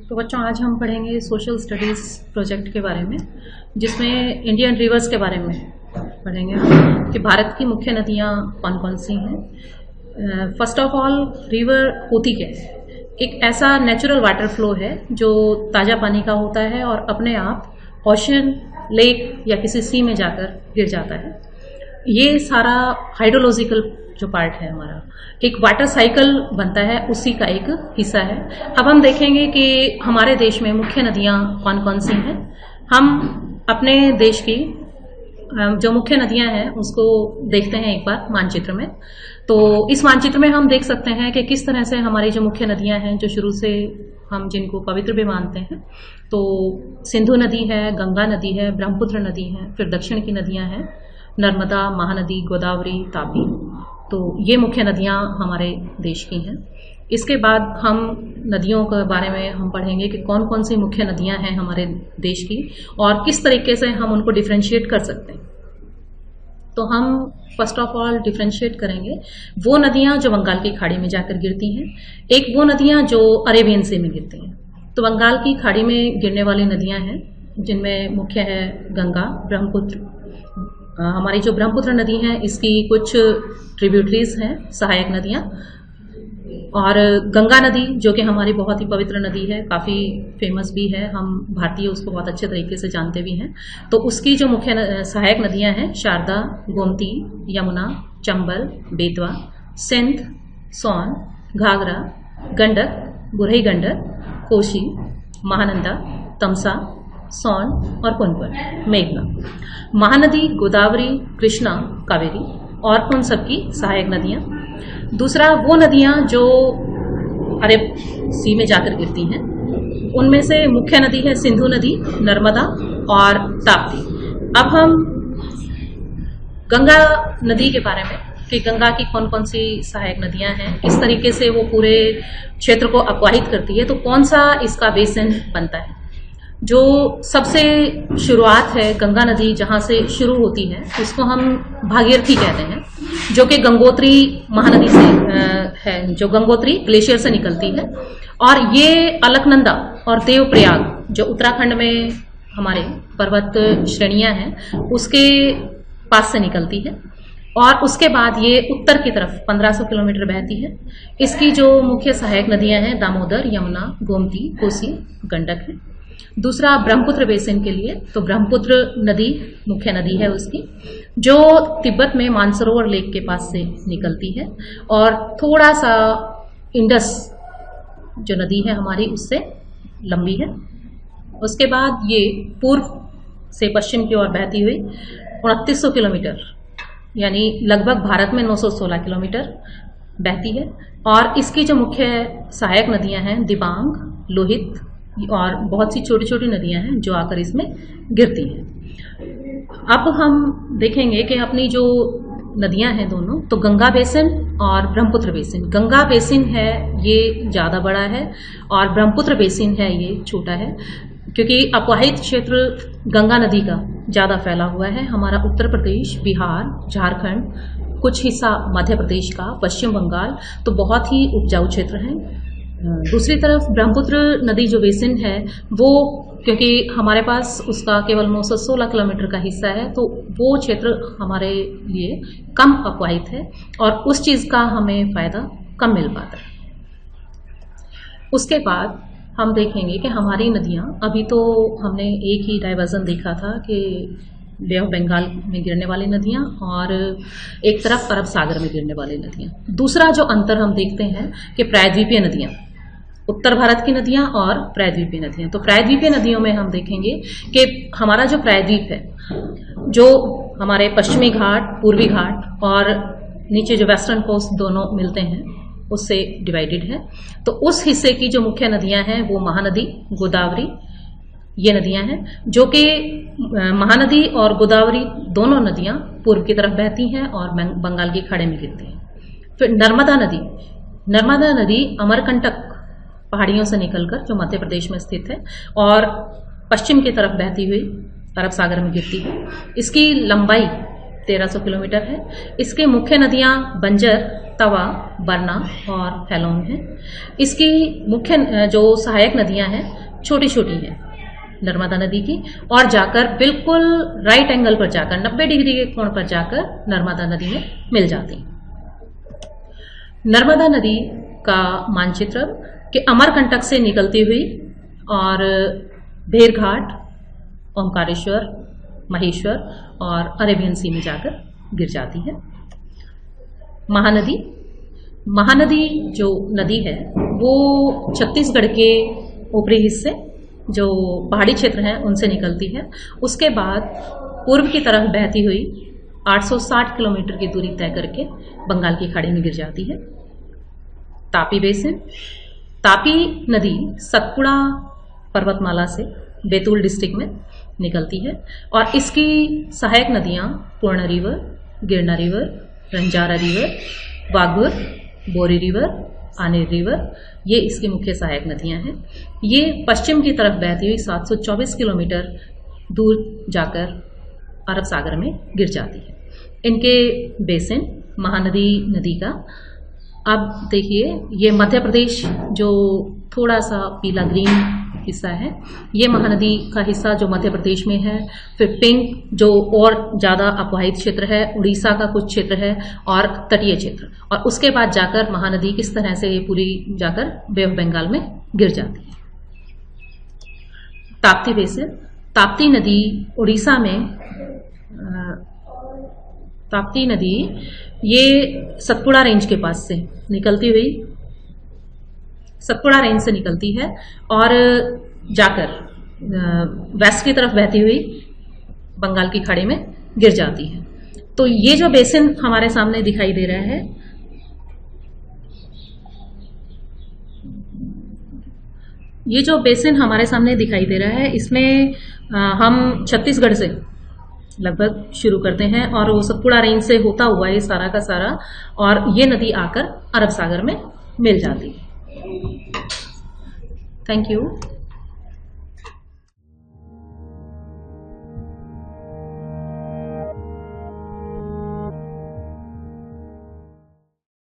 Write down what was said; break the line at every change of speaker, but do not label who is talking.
तो बच्चों, आज हम पढ़ेंगे सोशल स्टडीज़ प्रोजेक्ट के बारे में, जिसमें इंडियन रिवर्स के बारे में पढ़ेंगे कि भारत की मुख्य नदियाँ कौन कौन सी हैं। फर्स्ट ऑफ ऑल, रिवर होती क्या है? एक ऐसा नेचुरल वाटर फ्लो है जो ताज़ा पानी का होता है और अपने आप ओशन, लेक या किसी सी में जाकर गिर जाता है। ये सारा हाइड्रोलॉजिकल जो पार्ट है हमारा, एक वाटर साइकिल बनता है, उसी का एक हिस्सा है। अब हम देखेंगे कि हमारे देश में मुख्य नदियाँ कौन कौन सी हैं। हम अपने देश की जो मुख्य नदियाँ हैं उसको देखते हैं एक बार मानचित्र में। तो इस मानचित्र में हम देख सकते हैं कि किस तरह से हमारी जो मुख्य नदियाँ हैं, जो शुरू से हम जिनको पवित्र भी मानते हैं, तो सिंधु नदी है, गंगा नदी है, ब्रह्मपुत्र नदी है, फिर दक्षिण की नदियाँ हैं नर्मदा, महानदी, गोदावरी, तापी। तो ये मुख्य नदियाँ हमारे देश की हैं। इसके बाद हम नदियों के बारे में हम पढ़ेंगे कि कौन कौन सी मुख्य नदियाँ हैं हमारे देश की और किस तरीके से हम उनको डिफ्रेंशिएट कर सकते हैं। तो हम फर्स्ट ऑफ ऑल डिफ्रेंशिएट करेंगे वो नदियाँ जो बंगाल की खाड़ी में जाकर गिरती हैं, एक वो नदियाँ जो अरेबियन सी में गिरती हैं। तो बंगाल की खाड़ी में गिरने वाली नदियाँ हैं जिनमें मुख्य है गंगा, ब्रह्मपुत्र। हमारी जो ब्रह्मपुत्र नदी है इसकी कुछ ट्रिब्यूटरीज हैं, सहायक नदियाँ, और गंगा नदी जो कि हमारी बहुत ही पवित्र नदी है, काफ़ी फेमस भी है, हम भारतीय उसको बहुत अच्छे तरीके से जानते भी हैं। तो उसकी जो मुख्य सहायक नदियाँ हैं शारदा, गोमती, यमुना, चंबल, बेतवा, सिंध, सोन, घाघरा, गंडक, बुरही गंडक, कोशी, महानंदा, तमसा, सोन और पुनपुन, मेघना। महानदी, गोदावरी, कृष्णा, कावेरी और उन सब की सहायक नदियाँ। दूसरा, वो नदियाँ जो अरब सी में जाकर गिरती हैं, उनमें से मुख्य नदी है सिंधु नदी, नर्मदा और ताप्ती। अब हम गंगा नदी के बारे में कि गंगा की कौन कौन सी सहायक नदियाँ हैं, किस तरीके से वो पूरे क्षेत्र को अपवाहित करती है, तो कौन सा इसका बेसिन बनता है। जो सबसे शुरुआत है गंगा नदी जहाँ से शुरू होती है उसको हम भागीरथी कहते हैं, जो कि गंगोत्री महानदी से है, जो गंगोत्री ग्लेशियर से निकलती है। और ये अलकनंदा और देवप्रयाग जो उत्तराखंड में हमारे पर्वत श्रेणियां हैं उसके पास से निकलती है और उसके बाद ये उत्तर की तरफ 1500 किलोमीटर बहती है। इसकी जो मुख्य सहायक नदियां हैं दामोदर, यमुना, गोमती, कोसी, गंडक है। दूसरा, ब्रह्मपुत्र बेसिन के लिए तो ब्रह्मपुत्र नदी मुख्य नदी है उसकी, जो तिब्बत में मानसरोवर लेक के पास से निकलती है और थोड़ा सा इंडस जो नदी है हमारी उससे लंबी है। उसके बाद ये पूर्व से पश्चिम की ओर बहती हुई 2900 किलोमीटर यानी लगभग भारत में 916 किलोमीटर बहती है। और इसकी जो मुख्य सहायक नदियां हैं दिबांग, लोहित और बहुत सी छोटी छोटी नदियां हैं जो आकर इसमें गिरती हैं। अब हम देखेंगे कि अपनी जो नदियां हैं दोनों, तो गंगा बेसिन और ब्रह्मपुत्र बेसिन। गंगा बेसिन है ये ज़्यादा बड़ा है और ब्रह्मपुत्र बेसिन है ये छोटा है, क्योंकि अपवाहित क्षेत्र गंगा नदी का ज़्यादा फैला हुआ है। हमारा उत्तर प्रदेश, बिहार, झारखंड, कुछ हिस्सा मध्य प्रदेश का, पश्चिम बंगाल, तो बहुत ही उपजाऊ क्षेत्र हैं। दूसरी तरफ ब्रह्मपुत्र नदी जो बेसिन है वो, क्योंकि हमारे पास उसका केवल 916 किलोमीटर का हिस्सा है, तो वो क्षेत्र हमारे लिए कम अपवाहित है और उस चीज़ का हमें फ़ायदा कम मिल पाता है। उसके बाद हम देखेंगे कि हमारी नदियाँ, अभी तो हमने एक ही डाइवर्जन देखा था कि बे ऑफ बंगाल में गिरने वाली नदियाँ और एक तरफ अरब सागर में गिरने वाली नदियाँ। दूसरा जो अंतर हम देखते हैं कि प्रायद्वीपीय नदियाँ, उत्तर भारत की नदियाँ और प्रायद्वीपीय नदियाँ। तो प्रायद्वीपीय नदियों में हम देखेंगे कि हमारा जो प्रायद्वीप है, जो हमारे पश्चिमी घाट, पूर्वी घाट और नीचे जो वेस्टर्न कोस्ट दोनों मिलते हैं उससे डिवाइडेड है। तो उस हिस्से की जो मुख्य नदियाँ हैं वो महानदी, गोदावरी, ये नदियाँ हैं, जो कि महानदी और गोदावरी दोनों नदियाँ पूर्व की तरफ बहती हैं और बंगाल की खाड़ी में गिरती हैं। फिर नर्मदा नदी, नर्मदा नदी अमरकंटक पहाड़ियों से निकलकर जो मध्य प्रदेश में स्थित है और पश्चिम की तरफ बहती हुई अरब सागर में गिरती है। इसकी लंबाई 1300 किलोमीटर है। इसकी मुख्य नदियां बंजर, तवा, बरना और फैलोंग हैं। इसकी मुख्य जो सहायक नदियां हैं छोटी छोटी हैं नर्मदा नदी की, और जाकर बिल्कुल राइट एंगल पर जाकर 90 डिग्री के कोण पर जाकर नर्मदा नदी में मिल जाती हैं। नर्मदा नदी का मानचित्र कि अमरकंटक से निकलती हुई और भेड़घाट, ओमकारेश्वर, महेश्वर और अरेबियन सी में जाकर गिर जाती है। महानदी जो नदी है वो छत्तीसगढ़ के ऊपरी हिस्से जो पहाड़ी क्षेत्र हैं उनसे निकलती है। उसके बाद पूर्व की तरफ बहती हुई 860 किलोमीटर की दूरी तय करके बंगाल की खाड़ी में गिर जाती है। तापी बेसिन, तापी नदी सतपुड़ा पर्वतमाला से बैतूल डिस्ट्रिक्ट में निकलती है और इसकी सहायक नदियां पूर्ण रिवर, गिरना रिवर, रंजारा रिवर, वाघुर, बोरी रिवर, आनेर रिवर, ये इसकी मुख्य सहायक नदियां हैं। ये पश्चिम की तरफ बहती हुई 724 किलोमीटर दूर जाकर अरब सागर में गिर जाती है। इनके बेसिन महानदी नदी का, अब देखिए ये मध्य प्रदेश जो थोड़ा सा पीला ग्रीन हिस्सा है, ये महानदी का हिस्सा जो मध्य प्रदेश में है। फिर पिंक जो और ज़्यादा अपवाहित क्षेत्र है, उड़ीसा का कुछ क्षेत्र है और तटीय क्षेत्र, और उसके बाद जाकर महानदी किस तरह से ये पूरी जाकर बे ऑफ बंगाल में गिर जाती है। ताप्ती बेसिन, ताप्ती नदी उड़ीसा में, ताप्ती नदी ये सतपुड़ा रेंज के पास से निकलती हुई, सतपुड़ा रेंज से निकलती है और जाकर वेस्ट की तरफ बहती हुई बंगाल की खाड़ी में गिर जाती है। तो ये जो बेसिन हमारे सामने दिखाई दे रहा है, ये जो बेसिन हमारे सामने दिखाई दे रहा है, इसमें हम छत्तीसगढ़ से लगभग शुरू करते हैं और वो सतपुड़ा रेंज से होता हुआ ये सारा का सारा, और ये नदी आकर अरब सागर में मिल जाती है। Thank you.